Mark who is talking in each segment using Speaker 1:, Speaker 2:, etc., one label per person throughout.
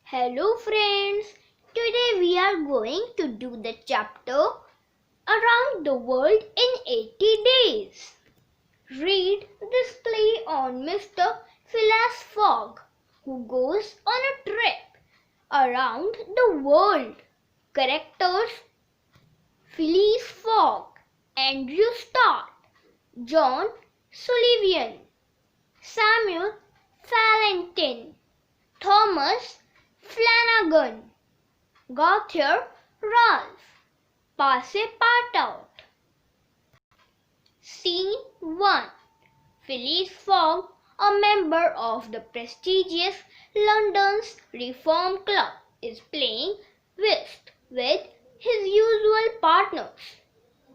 Speaker 1: Hello friends, today we are going to do the chapter Around the World in 80 Days. Read this play on Mr. Phileas Fogg, who goes on a trip around the world. Characters: Phileas Fogg, Andrew Stott, John Sullivan, Samuel Fallentin, Thomas Flanagan, Gauthier Ralph. Passepartout. Scene 1. Phileas Fogg, a member of the prestigious London's Reform Club, is playing whist with his usual partners,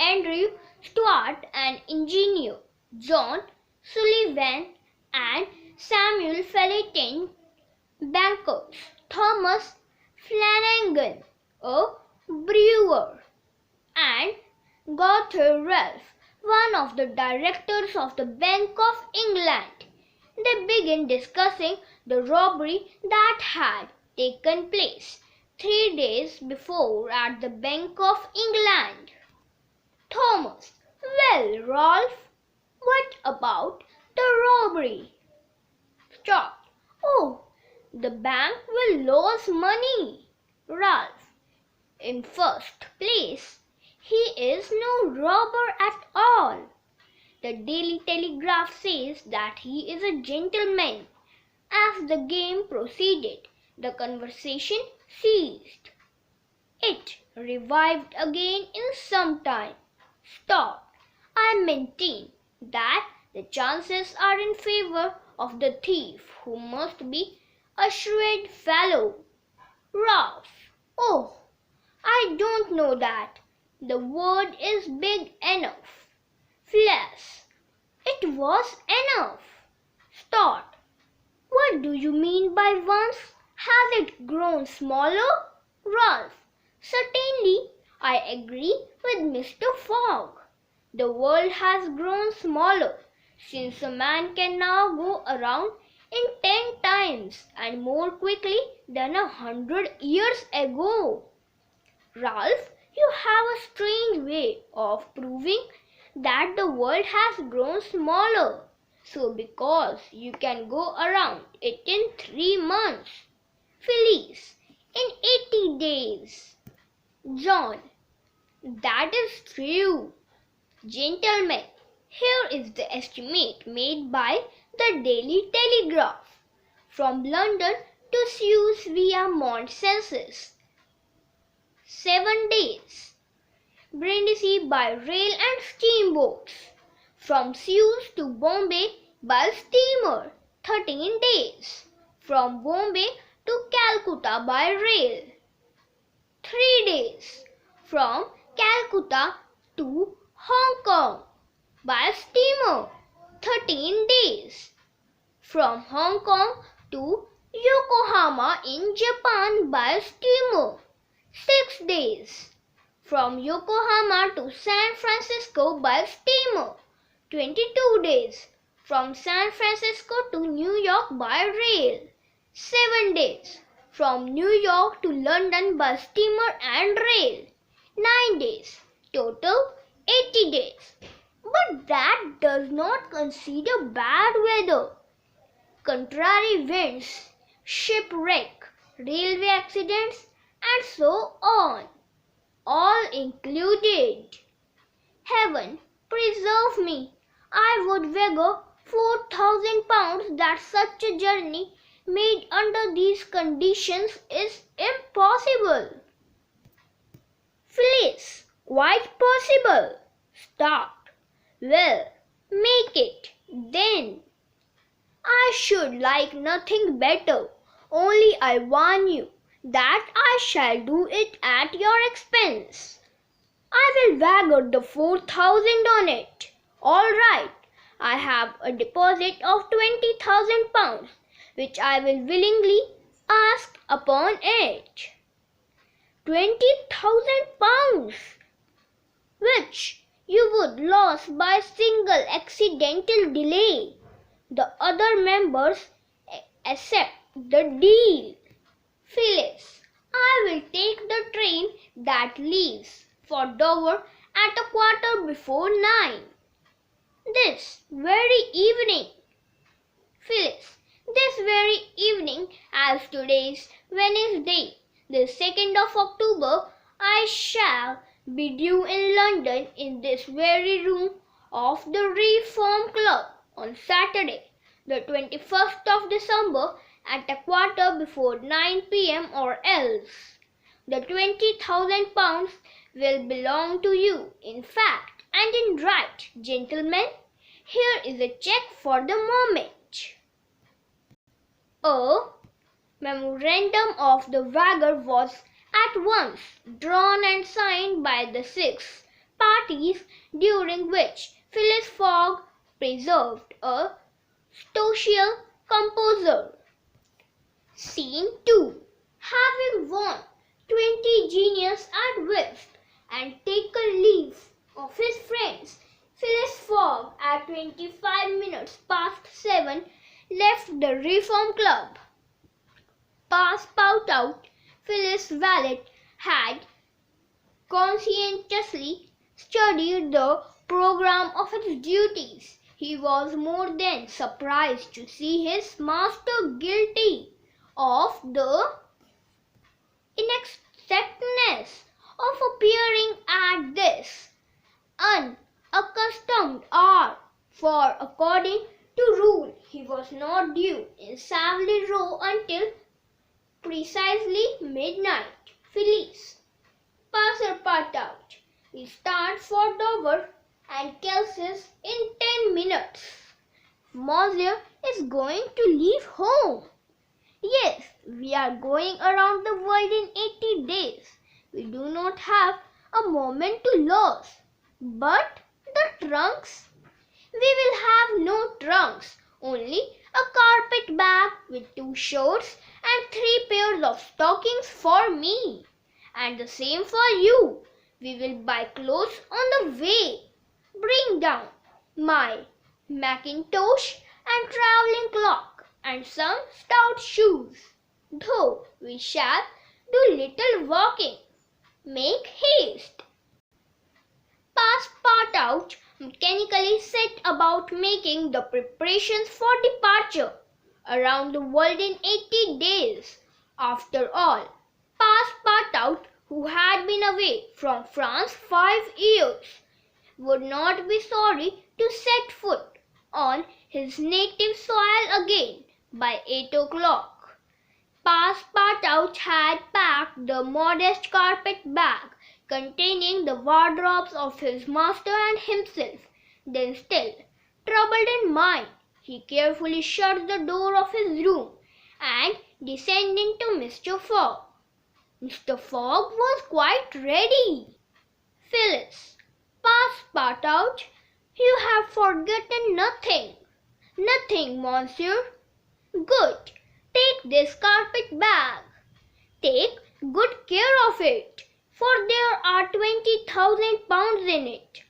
Speaker 1: Andrew Stuart, an engineer, John Sullivan and Samuel Fallentin, bankers, Thomas Flanagan, a brewer, and Gauthier Ralph, one of the directors of the Bank of England. They begin discussing the robbery that had taken place 3 days before at the Bank of England. Thomas: Well, Ralph, what about the robbery? Stuart: Oh, the bank will lose money. Ralph: In first place, he is no robber at all. The Daily Telegraph says that he is a gentleman. As the game proceeded, the conversation ceased. It revived again in some time. Stuart: I maintain that the chances are in favor of the thief, who must be a shrewd fellow. Ralph: Oh, I don't know that. The word is big enough. Phileas: It was enough. Stuart: What do you mean by once? Has it grown smaller? Ralph: Certainly, I agree with Mr. Fogg. The world has grown smaller, since a man can now go around in 10 times and more quickly than 100 years ago. Ralph, you have a strange way of proving that the world has grown smaller. So because you can go around it in 3 months. Phileas: In 80 days. John: That is true. Gentlemen, here is the estimate made by the Daily Telegraph. From London to Suez via Mont Cenis, 7 days. Brindisi by rail and steamboats. From Suez to Bombay by steamer, 13 days. From Bombay to Calcutta by rail, 3 days. From Calcutta to Hong Kong by steamer, 13 days. From Hong Kong to Yokohama in Japan by steamer, 6 days. From Yokohama to San Francisco by steamer, 22 days. From San Francisco to New York by rail, 7 days. From New York to London by steamer and rail, 9 days. Total 80 days. But that does not consider bad weather, contrary winds, shipwreck, railway accidents, and so on, all included. Heaven preserve me! I would wager 4,000 pounds that such a journey made under these conditions is impossible. Phileas: Quite possible. Stuart: Well, make it, then. I should like nothing better, only I warn you that I shall do it at your expense. I will wager the 4,000 on it. All right, I have a deposit of 20,000 pounds, which I will willingly ask upon it. 20,000 pounds, which you would lose by single accidental delay. The other members accept the deal. that leaves for Dover at 9:15. This very evening, Phyllis, this very evening, as today's Wednesday, the 2nd of October, I shall be due in London in this very room of the Reform Club on Saturday, the 21st of December at 9:15 p.m. or else the £20,000 will belong to you in fact and in right, gentlemen. Here is a cheque for the moment. A memorandum of the wager was at once drawn and signed by the 6 parties, during which Phileas Fogg preserved a stoical composure. Scene 2. Having won 20 guineas at whist and taken leave of his friends, Phileas Fogg at 7:25 left the Reform Club. Passepartout, Phyllis' valet, had conscientiously studied the programme of his duties. He was more than surprised to see his master guilty of the inexactness of appearing at this unaccustomed hour, for according to rule he was not due in Savile Row until precisely midnight. Phyllis, Passepartout, we start for Dover and Kelsis in 10 minutes. Monsieur is going to leave home. Yes, we are going around the world in 80 days. We do not have a moment to lose. But the trunks? We will have no trunks, only a carpet bag with 2 shirts and 3 pairs of stockings for me. And the same for you. We will buy clothes on the way. Bring down my mackintosh and travelling cloak and some stout shoes, though we shall do little walking. Make haste. Passepartout mechanically set about making the preparations for departure around the world in 80 days. After all, Passepartout, who had been away from France 5 years, would not be sorry to set foot on his native soil again by 8 o'clock. Passepartout had packed the modest carpet bag containing the wardrobes of his master and himself. Then, still troubled in mind, he carefully shut the door of his room and descending to Mr. Fogg. Mr. Fogg was quite ready. Phyllis, Passepartout, you have forgotten nothing. Nothing, monsieur. Good. Take this carpet bag. Take good care of it, for there are £20,000 in it.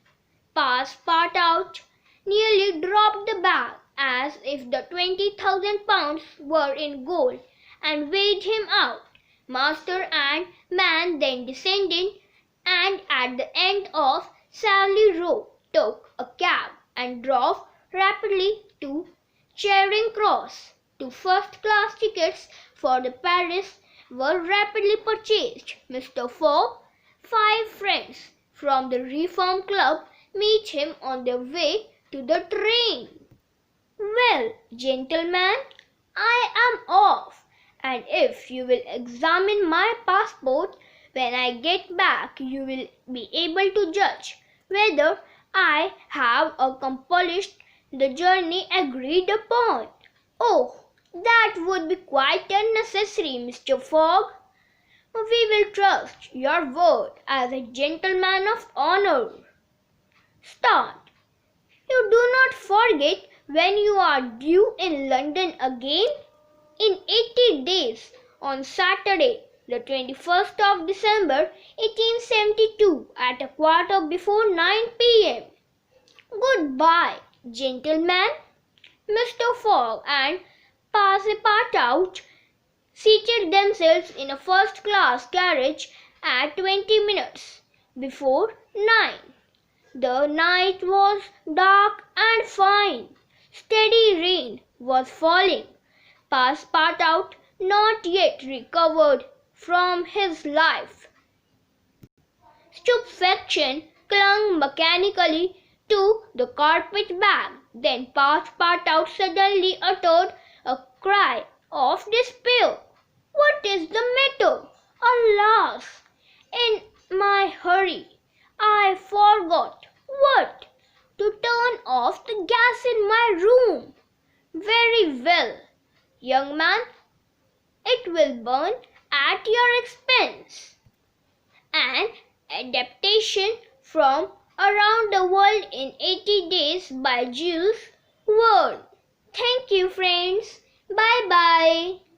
Speaker 1: Passepartout nearly dropped the bag, as if the £20,000 were in gold, and weighed him out. Master and man then descended, and at the end of Savile Row took a cab and drove rapidly to Charing Cross. 2 first-class tickets for the Paris were rapidly purchased. Mr. Fogg, 5 friends from the Reform Club meet him on their way to the train. Well, gentlemen, I am off, and if you will examine my passport when I get back, you will be able to judge whether I have accomplished the journey agreed upon. Oh, that would be quite unnecessary, Mr. Fogg. We will trust your word as a gentleman of honor. Start. You do not forget when you are due in London again? In 80 days, on Saturday, the 21st of December, 1872, at 9:15 p.m. Goodbye, gentlemen. Mr. Fogg and Passepartout seated themselves in a first-class carriage at 20 minutes before 9. The night was dark and fine. Steady rain was falling. Passepartout not yet recovered from his life. Stupefaction clung mechanically to the carpet bag. Then Passepartout suddenly uttered a cry of despair. "What is the matter? Alas! In my hurry, I forgot what? To turn off the gas in my room. Very well, young man, it will burn at your expense." An adaptation from Around the World in 80 Days by Jules Verne. Thank you, friends. Bye bye.